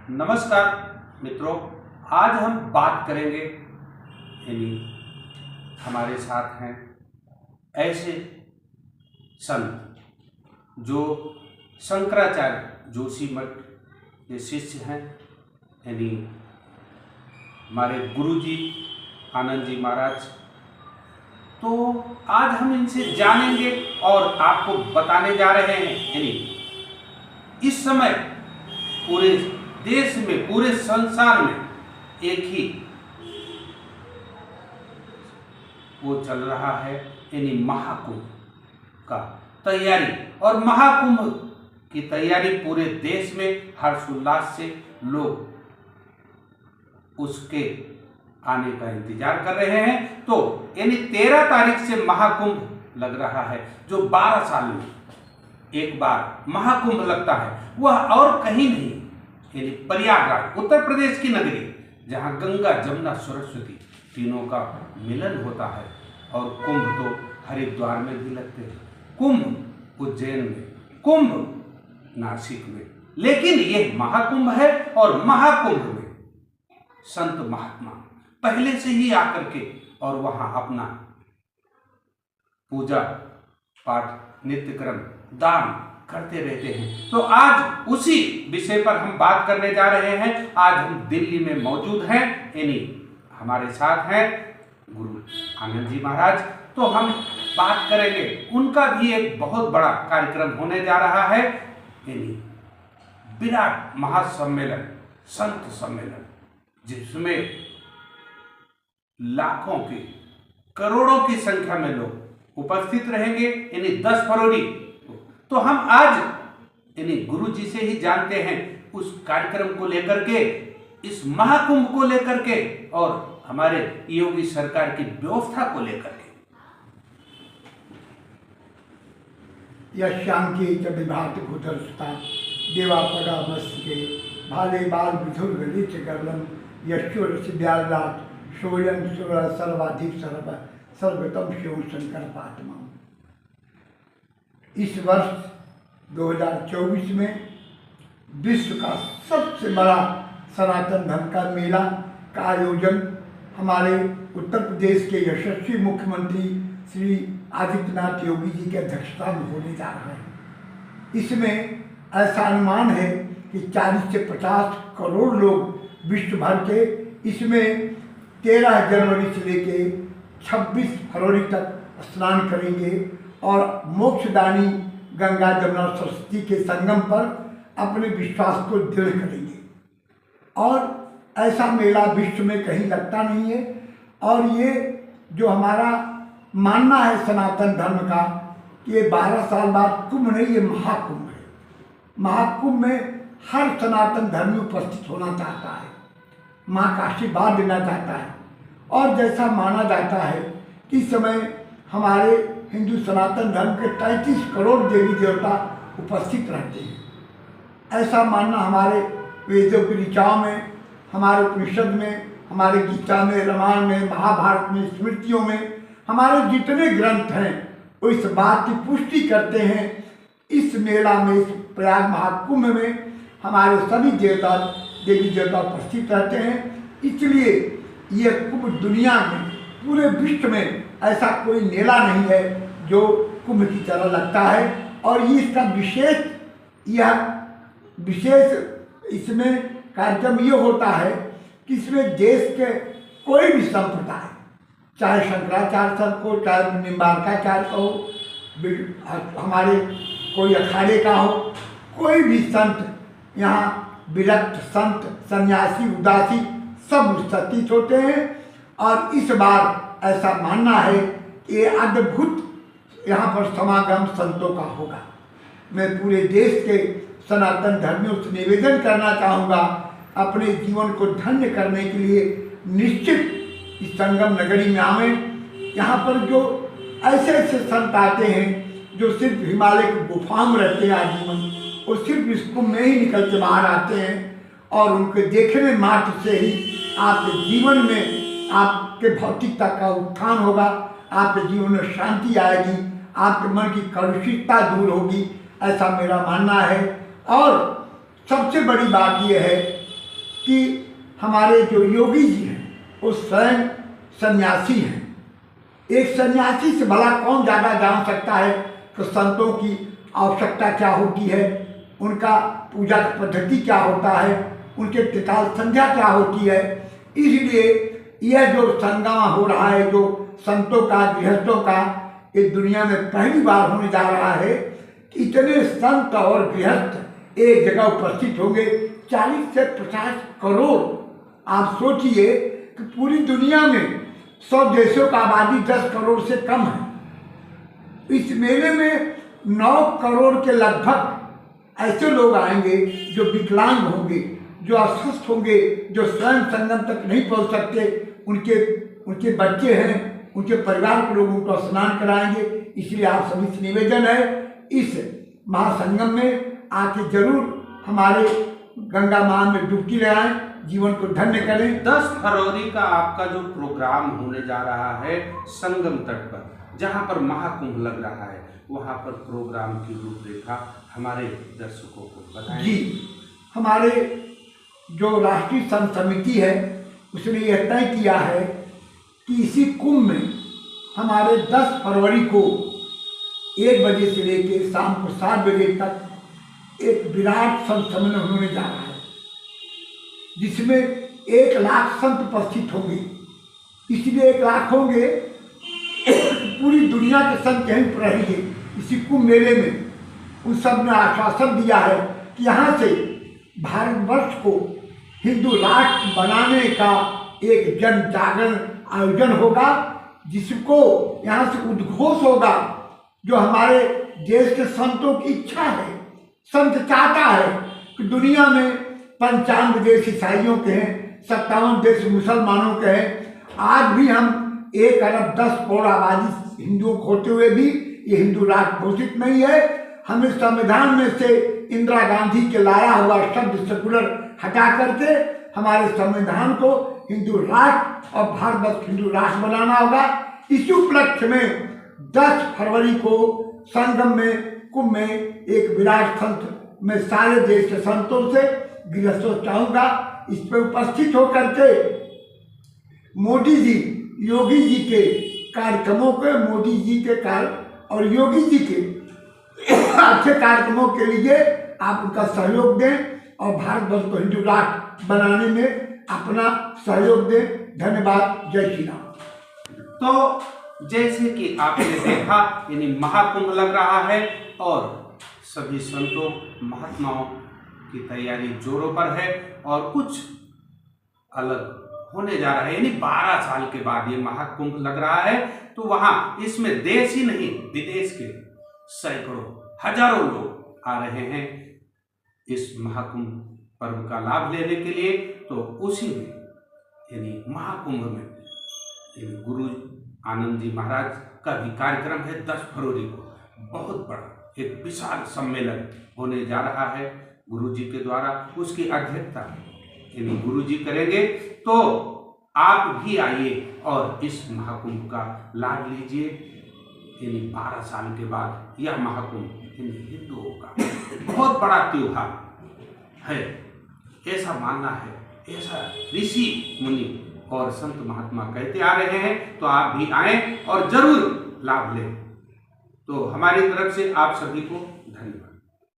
नमस्कार मित्रों, आज हम बात करेंगे यानी हमारे साथ हैं ऐसे संत जो शंकराचार्य जोशी मठ के शिष्य हैं, यानी हमारे गुरुजी आनंद जी महाराज। तो आज हम इनसे जानेंगे और आपको बताने जा रहे हैं। यानी इस समय पूरे देश में, पूरे संसार में एक ही वो चल रहा है, यानी महाकुंभ का तैयारी। और महाकुंभ की तैयारी पूरे देश में हर्षोल्लास से लोग उसके आने का इंतजार कर रहे हैं। तो यानी 13 तारीख से महाकुंभ लग रहा है, जो 12 साल में एक बार महाकुंभ लगता है। वह और कहीं नहीं, यानी प्रयागराज, उत्तर प्रदेश की नगरी, जहां गंगा जमुना सरस्वती तीनों का मिलन होता है। और कुंभ तो हरिद्वार में भी लगते हैं, कुंभ उज्जैन में, कुंभ नासिक में, लेकिन ये महाकुंभ है। और महाकुंभ में संत महात्मा पहले से ही आकर के और वहां अपना पूजा पाठ, नित्यक्रम, दान करते रहते हैं। तो आज उसी विषय पर हम बात करने जा रहे हैं। आज हम दिल्ली में मौजूद हैं, यानी हमारे साथ हैं गुरु आनंद जी महाराज। तो हम बात करेंगे, उनका भी एक बहुत बड़ा कार्यक्रम होने जा रहा है, यानी विराट महासम्मेलन, संत सम्मेलन, जिसमें लाखों की, करोड़ों की संख्या में लोग उपस्थित रहेंगे, यानी 10 फरवरी। तो हम आज यानी गुरु जी से ही जानते हैं उस कार्यक्रम को लेकर के, इस महाकुंभ को लेकर के और हमारे योगी सरकार की व्यवस्था को लेकर के। यशांकी च विभाति भूधरस्ता देवा पगा मस्तके भाले बाल विधुर गलित गर्लम यशोर व्यालात सोयम सुर सर्वाधिक सर्वतम शिव शंकर पात्मा। इस वर्ष 2024 में विश्व का सबसे बड़ा सनातन धर्म का मेला का आयोजन हमारे उत्तर प्रदेश के यशस्वी मुख्यमंत्री श्री आदित्यनाथ योगी जी की अध्यक्षता में होने जा रहा है। इसमें ऐसा अनुमान है कि 40 से 50 करोड़ लोग विश्व भर के इसमें 13 जनवरी से लेके 26 फरवरी तक स्नान करेंगे और मोक्षदानी गंगा जमुना सरस्वती के संगम पर अपने विश्वास को दृढ़ करेंगे। और ऐसा मेला विश्व में कहीं लगता नहीं है। और ये जो हमारा मानना है सनातन धर्म का कि ये 12 साल बाद कुंभ नहीं, ये महाकुंभ है। महाकुंभ में हर सनातन धर्मी उपस्थित होना चाहता है, माँ का आशीर्वाद लेना चाहता है। और जैसा माना जाता है कि इस समय हमारे हिंदू सनातन धर्म के 33 करोड़ देवी देवता उपस्थित रहते हैं। ऐसा मानना हमारे वेदों की ऋचाओं में, हमारे उपनिषद में, हमारे गीता में, रामायण में, महाभारत में, स्मृतियों में, हमारे जितने ग्रंथ हैं वो इस बात की पुष्टि करते हैं। इस मेला में, इस प्रयाग महाकुंभ में हमारे सभी देवता देवी देवता उपस्थित रहते हैं। इसलिए ये कुंभ दुनिया में, पूरे विश्व में ऐसा कोई मेला नहीं है जो कुंभ की तरह लगता है। और ये इसका विशेष इसमें कार्यक्रम ये होता है कि इसमें देश के कोई भी संप्रदाय, चाहे शंकराचार्य संत को, चाहे निम्बार्काचार्य का हो, हमारे कोई अखाड़े का हो, कोई भी संत यहाँ विरक्त संत, सन्यासी, उदासी सब उपस्थित होते हैं। और इस बार ऐसा मानना है कि ये अद्भुत यहाँ पर समागम संतों का होगा। मैं पूरे देश के सनातन धर्मियों से निवेदन करना चाहूँगा, अपने जीवन को धन्य करने के लिए निश्चित इस संगम नगरी में आवें। यहाँ पर जो ऐसे ऐसे संत आते हैं जो सिर्फ हिमालय की गुफाओं में रहते हैं आजीवन, वो सिर्फ इस कुंभ में ही निकल के बाहर आते हैं। और उनके देखने मात्र से ही आपके जीवन में, आपके भौतिकता का उत्थान होगा, आपके जीवन में शांति आएगी, आपके मन की कलुषितता दूर होगी, ऐसा मेरा मानना है। और सबसे बड़ी बात यह है कि हमारे जो योगी जी हैं वो स्वयं सन्यासी हैं। एक सन्यासी से भला कौन ज़्यादा जान सकता है कि संतों की आवश्यकता क्या होती है, उनका पूजा की पद्धति क्या होता है, उनके त्रिकाल संध्या क्या होती है। इसलिए यह जो संगम हो रहा है, जो संतों का, गृहस्थों का, इस दुनिया में पहली बार होने जा रहा है कि इतने संत और गृहस्थ एक जगह उपस्थित होंगे। 40 से 50 करोड़। आप सोचिए कि पूरी दुनिया में 100 देशों का आबादी 10 करोड़ से कम है। इस मेले में 9 करोड़ के लगभग ऐसे लोग आएंगे जो विकलांग होंगे, जो अस्वस्थ होंगे, जो स्वयं संगम तक नहीं पहुंच सकते। उनके बच्चे हैं, उनके परिवार के लोग उनको स्नान कराएंगे। इसलिए आप सभी से निवेदन है, इस महासंगम में आके जरूर हमारे गंगा मां में डुबकी लगाएं, जीवन को धन्य करें। 10 फरवरी का आपका जो प्रोग्राम होने जा रहा है संगम तट पर, जहां पर महाकुंभ लग रहा है, वहां पर प्रोग्राम की रूपरेखा हमारे दर्शकों को बताएं। जी, हमारे जो राष्ट्रीय संघ समिति है उसने यह तय किया है कि इसी कुंभ में हमारे 10 फरवरी को 1 बजे से लेकर शाम को 7 बजे तक एक विराट संत सम्मेलन होने जा रहा है, जिसमें 1 लाख संत उपस्थित होंगे। इसलिए 1 लाख होंगे, पूरी दुनिया के संत यहीं पर रहेंगे इसी कुंभ मेले में। उन सब ने आश्वासन दिया है कि यहाँ से भारतवर्ष को हिंदू राष्ट्र बनाने का एक जन जागरण आयोजन होगा, जिसको यहाँ से उद्घोष होगा। जो हमारे देश के संतों की इच्छा है, संत चाहता है कि दुनिया में 95 देश ईसाइयों के हैं, 57 देश मुसलमानों के हैं। आज भी हम 1 अरब 10 करोड़ आबादी हिंदुओं को होते हुए भी ये हिंदू राष्ट्र घोषित नहीं है। हमें संविधान में से इंदिरा गांधी के लाया हुआ शब्द सेकुलर हटा करके हमारे संविधान को हिंदू राष्ट्र और भारतवर्ष हिंदू राष्ट्र बनाना होगा। इसी उपलक्ष्य में 10 फरवरी को संगम में, कुंभ में एक विराट संत मैं सारे देश के संतों से, गृहस्थों चाहूँगा इस पर उपस्थित होकर के मोदी जी, योगी जी के कार्यक्रमों के, मोदी जी के और योगी जी के अच्छे कार्यक्रमों के लिए आप उनका सहयोग दें और भारतवर्ष को हिंदू राष्ट्र बनाने में अपना सहयोग दें। धन्यवाद। जय श्री राम। तो जैसे कि आपने देखा, यानी महाकुंभ लग रहा है और सभी संतों महात्माओं की तैयारी जोरों पर है और कुछ अलग होने जा रहा है। यानी 12 साल के बाद ये महाकुंभ लग रहा है, तो वहां इसमें देश ही नहीं विदेश के सैकड़ों हजारों लोग आ रहे हैं इस महाकुंभ पर्व का लाभ लेने के लिए। तो उसी में यानी महाकुंभ में यानी गुरु आनंद जी महाराज का भी कार्यक्रम है 10 फरवरी को। बहुत बड़ा एक विशाल सम्मेलन होने जा रहा है गुरु जी के द्वारा, उसकी अध्यक्षता यानी गुरु जी करेंगे। तो आप भी आइए और इस महाकुंभ का लाभ लीजिए। यानी 12 साल के बाद यह महाकुंभ हिंदुओं का बहुत बड़ा त्योहार है, ऐसा मानना है, ऐसा ऋषि मुनि और संत महात्मा कहते आ रहे हैं। तो आप भी आएं और जरूर लाभ लें। तो हमारी तरफ से आप सभी को